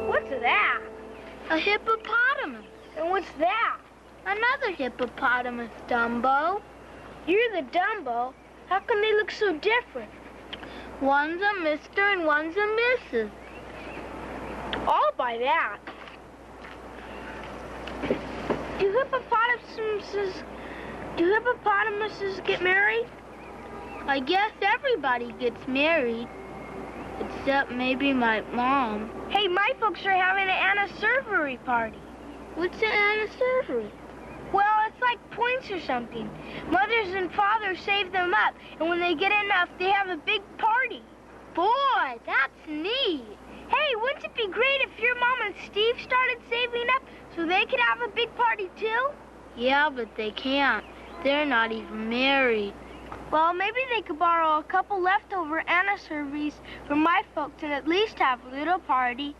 What's that? A hippopotamus. And what's that? Another hippopotamus, Dumbo. You're the Dumbo. How come they look so different? One's a Mr. and one's a Mrs. I'll buy that. Do hippopotamuses get married? I guess everybody gets married. Except maybe my mom. Hey, my folks are having an anniversary party. What's an anniversary? Well, it's like points or something. Mothers and fathers save them up, and when they get enough, they have a big party. Boy, that's neat. Hey, wouldn't it be great if your mom and Steve started saving up so they could have a big party too? Yeah, but they can't. They're not even married. Well, maybe they could borrow a couple leftover anniversaries from my folks and at least have a little party.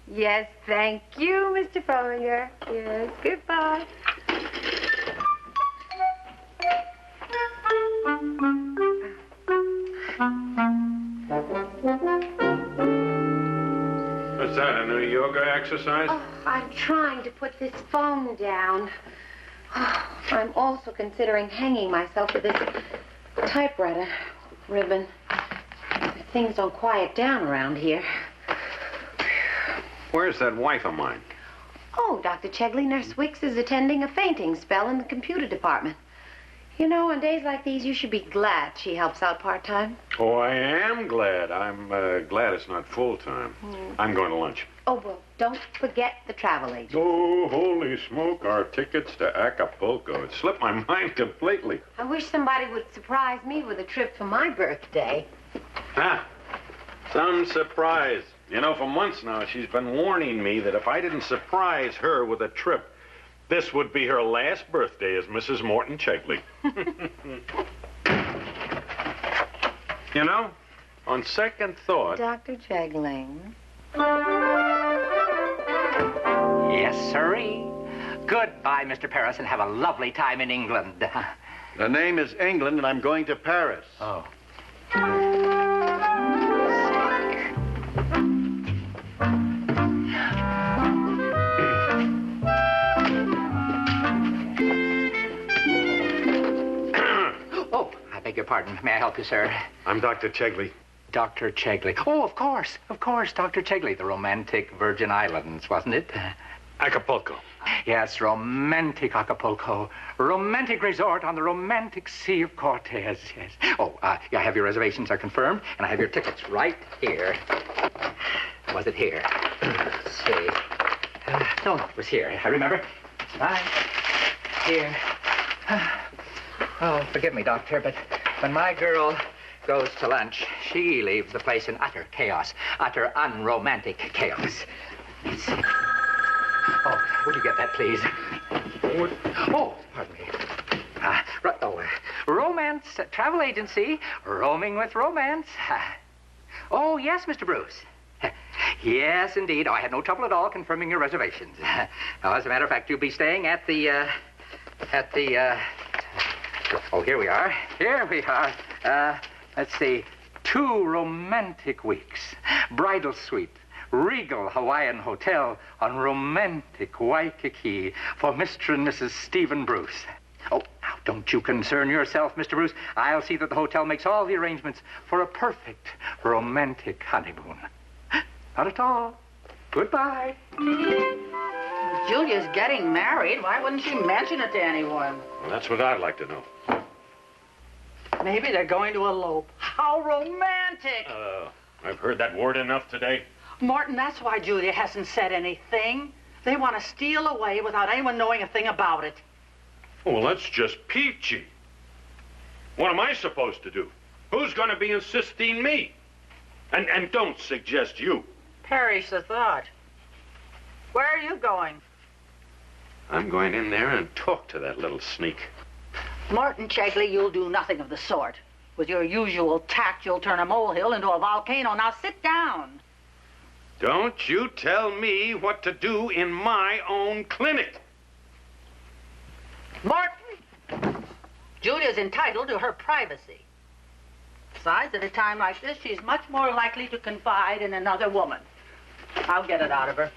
Yes, thank you, Mr. Follier. Yes, goodbye. What's that, a new yoga exercise? Oh, I'm trying to put this phone down. Oh, I'm also considering hanging myself with this typewriter ribbon. Things don't quiet down around here. Where's that wife of mine? Oh, Dr. Chegley, Nurse Wicks is attending a fainting spell in the computer department. You know, on days like these, you should be glad she helps out part-time. Oh, I am glad. I'm glad it's not full-time. I'm going to lunch. Oh, well, don't forget the travel agent. Oh, holy smoke, our tickets to Acapulco. It slipped my mind completely. I wish somebody would surprise me with a trip for my birthday. Ah, some surprise. You know, for months now, she's been warning me that if I didn't surprise her with a trip, this would be her last birthday as Mrs. Morton Chegley. You know, on second thought... Dr. Chegley. Yes, sirree. Goodbye, Mr. Paris, and have a lovely time in England. The name is England, and I'm going to Paris. Oh. Oh, I beg your pardon. May I help you, sir? I'm Dr. Chegley. Dr. Chegley. Oh, of course, Dr. Chegley. The romantic Virgin Islands, wasn't it? Acapulco. Yes, romantic Acapulco. Romantic resort on the romantic Sea of Cortez, yes. Oh, I have your reservations are confirmed, and I have your tickets right here. Was it here? Let's see. No, it was here. I remember. Right here. Oh, forgive me, Doctor, but when my girl goes to lunch, she leaves the place in utter chaos, utter unromantic chaos. Let's see. Oh, would you get that, please? Oh, pardon me. Romance, travel agency, roaming with romance. Oh, yes, Mr. Bruce. Yes, indeed. Oh, I had no trouble at all confirming your reservations. As a matter of fact, you'll be staying at the, oh, here we are. Here we are. Let's see. 2 romantic weeks. Bridal suite. Regal Hawaiian Hotel on romantic Waikiki for Mr. and Mrs. Stephen Bruce. Oh, now, don't you concern yourself, Mr. Bruce. I'll see that the hotel makes all the arrangements for a perfect romantic honeymoon. Not at all. Goodbye. Julia's getting married. Why wouldn't she mention it to anyone? Well, that's what I'd like to know. Maybe they're going to elope. How romantic! I've heard that word enough today. Morton, that's why Julia hasn't said anything. They want to steal away without anyone knowing a thing about it. Well, that's just peachy. What am I supposed to do? Who's going to be insisting me? And don't suggest you. Perish the thought. Where are you going? I'm going in there and talk to that little sneak. Martin Chegley, you'll do nothing of the sort. With your usual tact, you'll turn a molehill into a volcano. Now sit down. Don't you tell me what to do in my own clinic. Martin, Julia's entitled to her privacy. Besides, at a time like this, she's much more likely to confide in another woman. I'll get it out of her.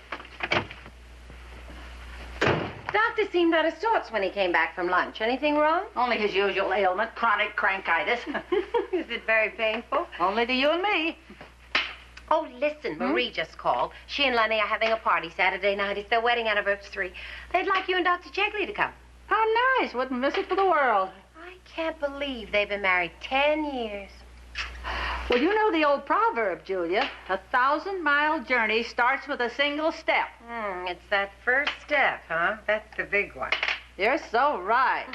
Doctor seemed out of sorts when he came back from lunch. Anything wrong? Only his usual ailment, chronic crankitis. Is it very painful? Only to you and me. Oh, listen, Marie just called. She and Lenny are having a party Saturday night. It's their wedding anniversary. They'd like you and Dr. Chegley to come. How nice. Wouldn't miss it for the world. I can't believe they've been married 10 years. Well, you know the old proverb, Julia. 1,000-mile journey starts with a single step. It's that first step, huh? That's the big one. You're so right.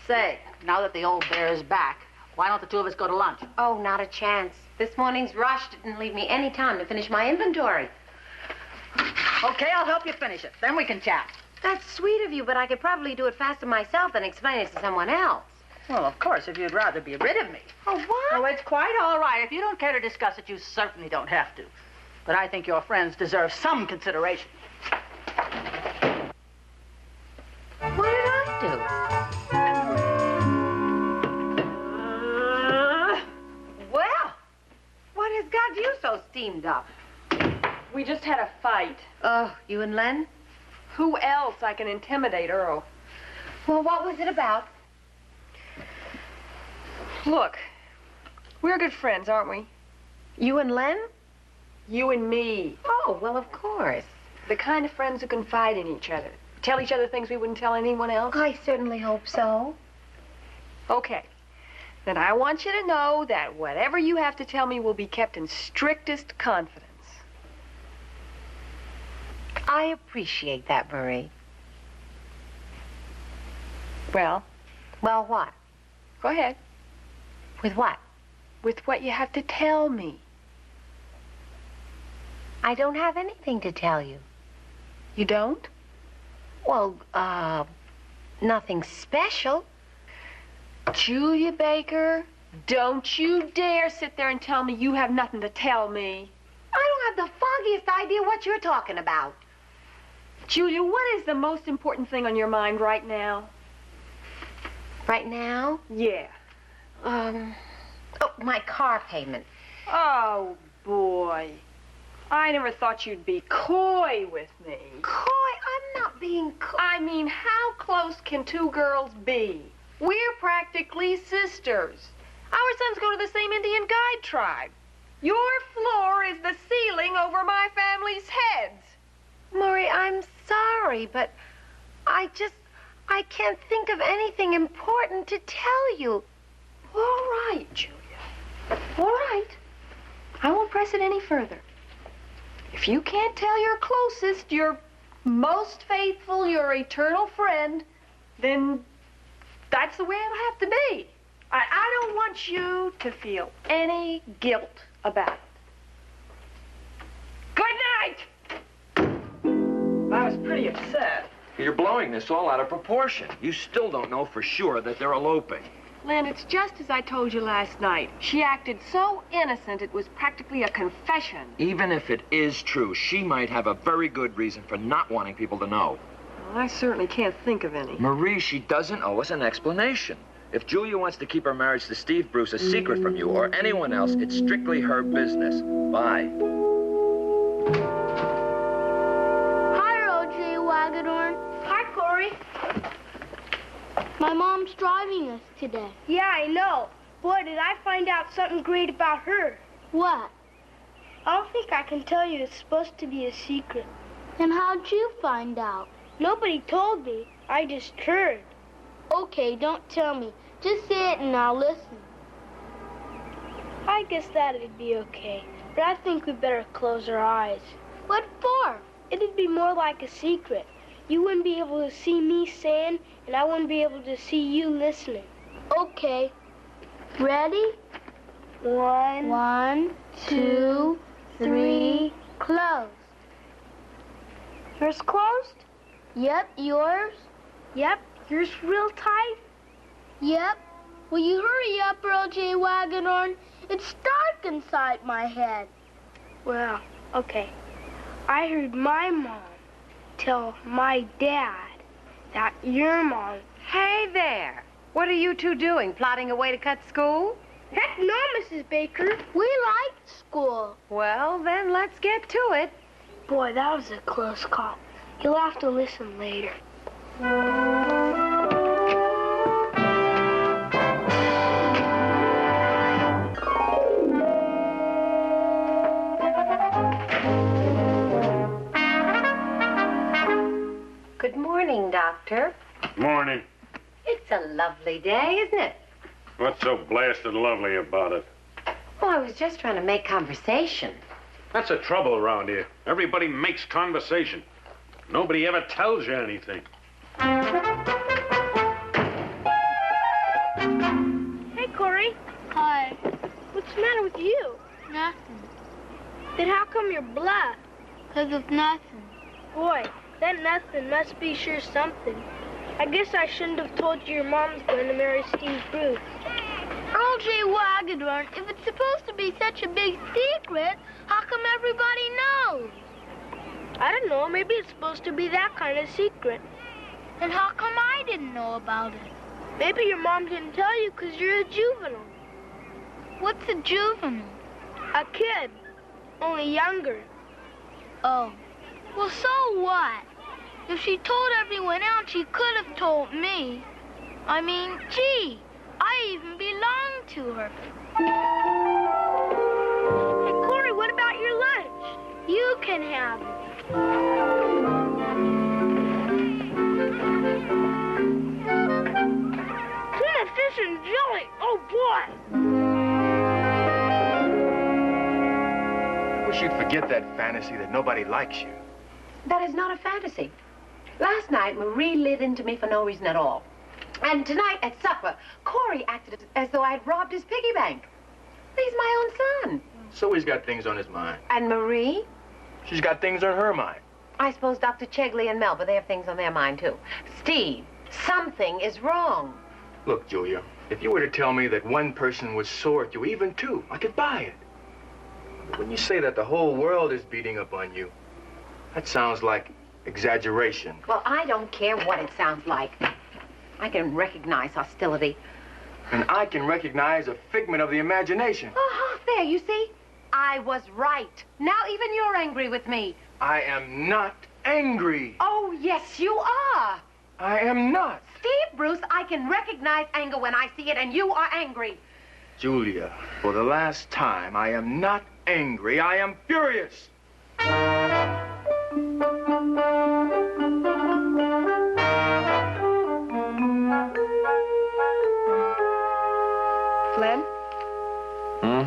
Say, now that the old bear is back, why don't the two of us go to lunch? Oh, not a chance. This morning's rush didn't leave me any time to finish my inventory. Okay, I'll help you finish it. Then we can chat. That's sweet of you, but I could probably do it faster myself than explain it to someone else. Well, of course, if you'd rather be rid of me. Oh, what? Oh, it's quite all right. If you don't care to discuss it, you certainly don't have to. But I think your friends deserve some consideration. What did I do? Well, what has got you so steamed up? We just had a fight. Oh, you and Len? Who else? I can intimidate Earl. Well, what was it about? Look, we're good friends, aren't we? You and Len? You and me. Oh, well, of course. The kind of friends who confide in each other. Tell each other things we wouldn't tell anyone else. I certainly hope so. Okay. Then I want you to know that whatever you have to tell me will be kept in strictest confidence. I appreciate that, Marie. Well, Well, what? go ahead. With what? With what you have to tell me. I don't have anything to tell you. You don't? Well, nothing special. Julia Baker, don't you dare sit there and tell me you have nothing to tell me. I don't have the foggiest idea what you're talking about. Julia, what is the most important thing on your mind right now? Right now? Yeah. Oh, my car payment. Oh, boy. I never thought you'd be coy with me. Coy, I'm not being coy. I mean, how close can two girls be? We're practically sisters. Our sons go to the same Indian guide tribe. Your floor is the ceiling over my family's heads. Marie, I'm sorry, but I can't think of anything important to tell you. All right, Julia. All right. I won't press it any further. If you can't tell your closest, your most faithful, your eternal friend, then that's the way it'll have to be. I don't want you to feel any guilt about it. Good night! I was pretty upset. You're blowing this all out of proportion. You still don't know for sure that they're eloping. Len, it's just as I told you last night. She acted so innocent it was practically a confession. Even if it is true, she might have a very good reason for not wanting people to know. Well, I certainly can't think of any. Marie, she doesn't owe us an explanation. If Julia wants to keep her marriage to Steve Bruce a secret from you or anyone else, it's strictly her business. Bye. Hi, O.J. Wagadorn. Hi, Corey. My mom's driving us today. Yeah, I know. Boy, did I find out something great about her. What? I don't think I can tell you. It's supposed to be a secret. And how'd you find out? Nobody told me. I just heard. Okay, don't tell me. Just say it and I'll listen. I guess that'd be okay. But I think we better close our eyes. What for? It'd be more like a secret. You wouldn't be able to see me saying, and I wouldn't be able to see you listening. Okay. Ready? 1, 1, 2, 3, close. Yours closed? Yep, yours? Yep, yours real tight? Yep. Will you hurry up, Earl J. Wagonhorn? It's dark inside my head. Well, okay. I heard my mom tell my dad that your mom... Hey there. What are you two doing? Plotting a way to cut school? Heck no, Mrs. Baker. We like school. Well, then let's get to it. Boy, that was a close call. You'll have to listen later. Good morning, Doctor. Morning. It's a lovely day, isn't it? What's so blasted lovely about it? Oh, I was just trying to make conversation. That's the trouble around here. Everybody makes conversation. Nobody ever tells you anything. Hey, Corey. Hi. What's the matter with you? Nothing. Then how come you're bluff? 'Cause of nothing. Boy, that nothing must be sure something. I guess I shouldn't have told you your mom's going to marry Steve Bruce. Earl J. Wagonhorn, if it's supposed to be such a big secret, how come everybody knows? I don't know. Maybe it's supposed to be that kind of secret. And how come I didn't know about it? Maybe your mom didn't tell you because you're a juvenile. What's a juvenile? A kid. Only younger. Oh. Well, so what? If she told everyone else, she could have told me. I mean, gee, I even belong to her. Hey, Corey, what about your lunch? You can have it. Tuna fish and jelly. Oh, boy. I wish you'd forget that fantasy that nobody likes you. That is not a fantasy. Last night, Marie lit into me for no reason at all. And tonight at supper, Corey acted as though I had robbed his piggy bank. He's my own son. So he's got things on his mind. And Marie? She's got things on her mind. I suppose Dr. Chegley and Melba, they have things on their mind, too. Steve, something is wrong. Look, Julia, if you were to tell me that one person was sore at you, even two, I could buy it. But when you say that the whole world is beating up on you, that sounds like exaggeration. Well, I don't care what it sounds like. I can recognize hostility. And I can recognize a figment of the imagination. Uh-huh, there, you see? I was right. Now even you're angry with me. I am not angry. Oh, yes, you are. I am not. Steve Bruce, I can recognize anger when I see it, and you are angry. Julia, for the last time, I am not angry. I am furious. Glenn? Hmm?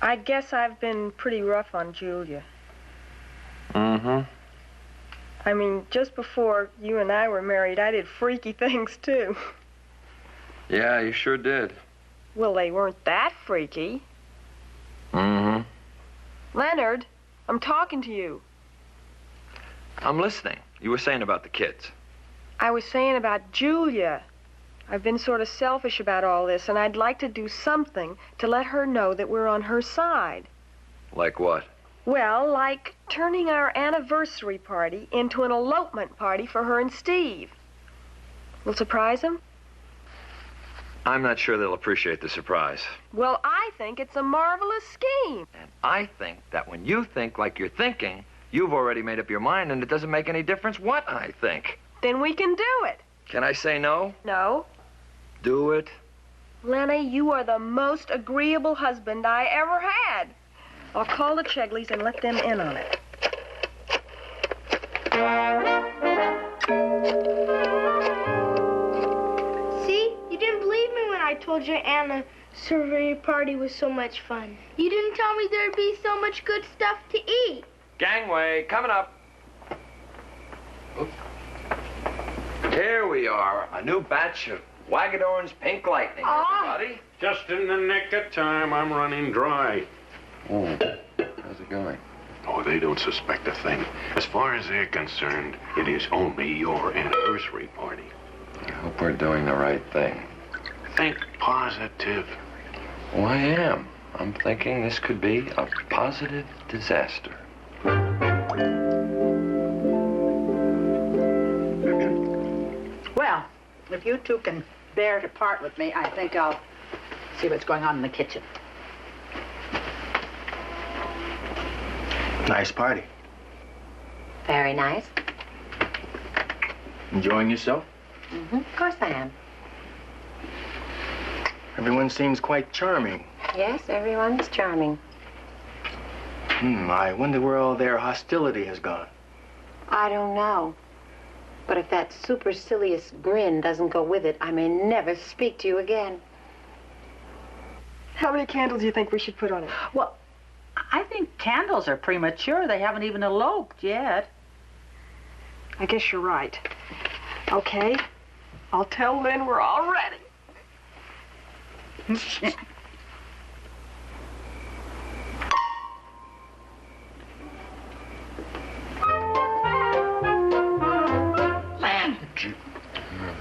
I guess I've been pretty rough on Julia. Mm-hmm. I mean, just before you and I were married, I did freaky things, too. Yeah, you sure did. Well, they weren't that freaky. Mm-hmm. Leonard, I'm talking to you. I'm listening. You were saying about the kids. I was saying about Julia. I've been sort of selfish about all this, and I'd like to do something to let her know that we're on her side. Like what? Well, like turning our anniversary party into an elopement party for her and Steve. We'll surprise them? I'm not sure they'll appreciate the surprise. Well, I think it's a marvelous scheme. And I think that when you think like you're thinking, you've already made up your mind, and it doesn't make any difference what I think. Then we can do it. Can I say no? No. Do it? Lenny, you are the most agreeable husband I ever had. I'll call the Chegleys and let them in on it. See? You didn't believe me when I told you Anna's survey party was so much fun. You didn't tell me there'd be so much good stuff to eat. Gangway, coming up. Oops. Here we are, a new batch of Wagadorn's Pink Lightning, everybody. Just in the nick of time, I'm running dry. Oh, how's it going? Oh, they don't suspect a thing. As far as they're concerned, it is only your anniversary party. I hope we're doing the right thing. Think positive. Well, I am. I'm thinking this could be a positive disaster. Well, if you two can bear to part with me, I think I'll see what's going on in the kitchen. Nice party. Very nice. Enjoying yourself? Of course I am. Everyone seems quite charming. Yes, everyone's charming. I wonder where all their hostility has gone. I don't know. But if that supercilious grin doesn't go with it, I may never speak to you again. How many candles do you think we should put on it? Well, I think candles are premature. They haven't even eloped yet. I guess you're right. Okay. I'll tell Lynn we're all ready.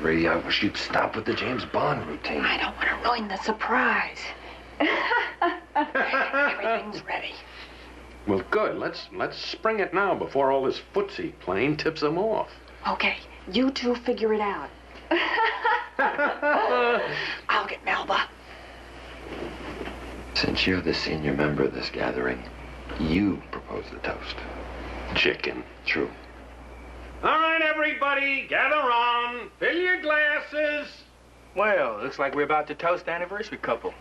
Marie, I wish you'd stop with the James Bond routine. I don't want to ruin the surprise. Everything's ready. Well, good. Let's spring it now before all this footsie playing tips them off. Okay, you two figure it out. I'll get Melba. Since you're the senior member of this gathering, you propose the toast. Chicken. True. All right, everybody, gather round. Fill your glasses. Well, looks like we're about to toast the anniversary couple.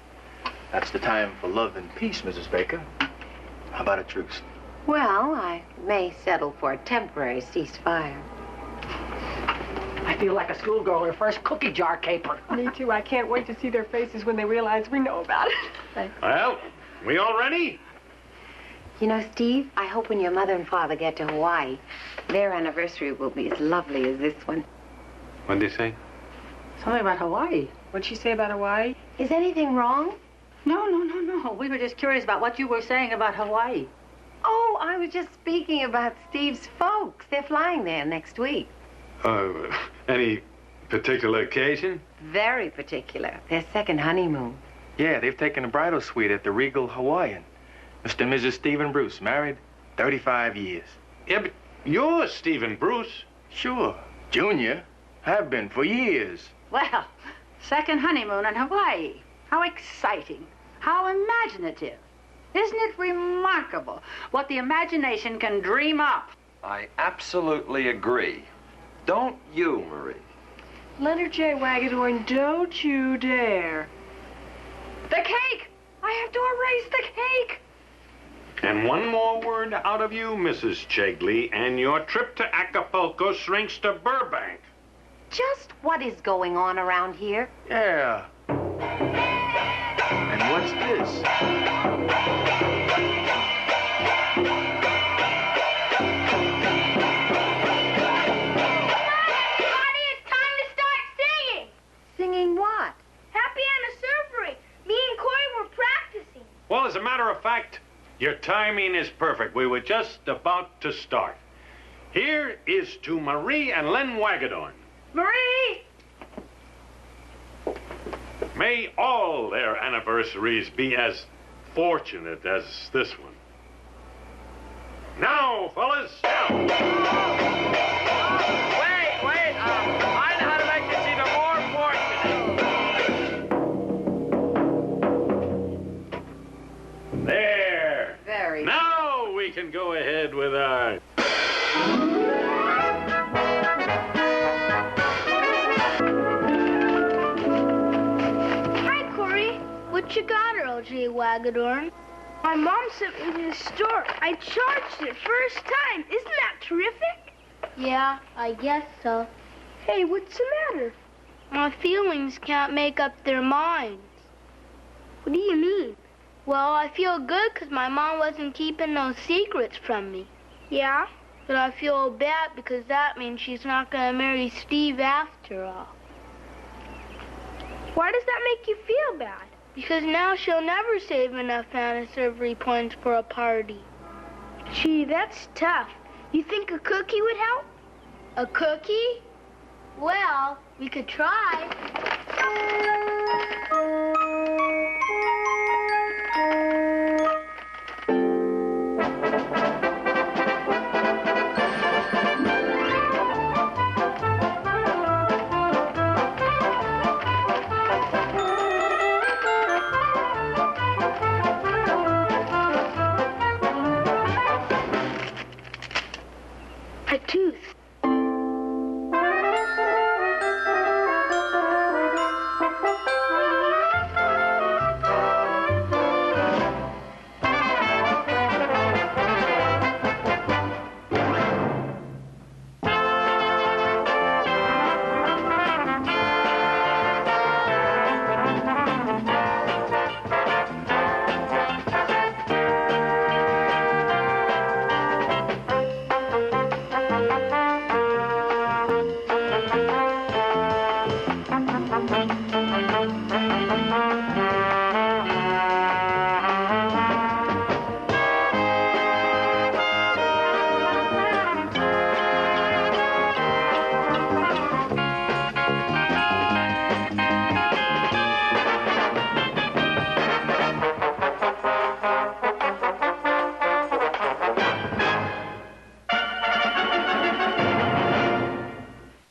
That's the time for love and peace, Mrs. Baker. How about a truce? Well, I may settle for a temporary ceasefire. I feel like a schoolgirl with her first cookie jar caper. Me too. I can't wait to see their faces when they realize we know about it. Well, we all ready? You know, Steve, I hope when your mother and father get to Hawaii, their anniversary will be as lovely as this one. What'd they say? Something about Hawaii. What'd she say about Hawaii? Is anything wrong? No. We were just curious about what you were saying about Hawaii. Oh, I was just speaking about Steve's folks. They're flying there next week. Any particular occasion? Very particular. Their second honeymoon. Yeah, they've taken a bridal suite at the Regal Hawaiian. Mr. and Mrs. Stephen Bruce, married 35 years. Yeah, but you're Stephen Bruce. Sure. Junior. Have been for years. Well, second honeymoon in Hawaii. How exciting. How imaginative. Isn't it remarkable what the imagination can dream up? I absolutely agree. Don't you, Marie? Leonard J. Wagedorn, don't you dare. The cake! I have to erase the cake! And one more word out of you, Mrs. Chegley, and your trip to Acapulco shrinks to Burbank. Just what is going on around here? Yeah. And what's this? Singing what? Happy anniversary. Me and Corey were practicing. Well, as a matter of fact, your timing is perfect. We were just about to start. Here is to Marie and Len Wagedorn. Marie! May all their anniversaries be as fortunate as this one. Now, fellas. Wait. I know how to make this even more fortunate. There. Very. Now we can go ahead with our... Hi, Corey. What you got, Earl J. Wagedorn? My mom sent me to the store. I charged it first time. Isn't that terrific? Yeah, I guess so. Hey, what's the matter? My feelings can't make up their minds. What do you mean? Well, I feel good because my mom wasn't keeping no secrets from me. Yeah? But I feel bad because that means she's not going to marry Steve after all. Why does that make you feel bad? Because now she'll never save enough anniversary points for a party. Gee, that's tough. You think a cookie would help? A cookie? Well, we could try.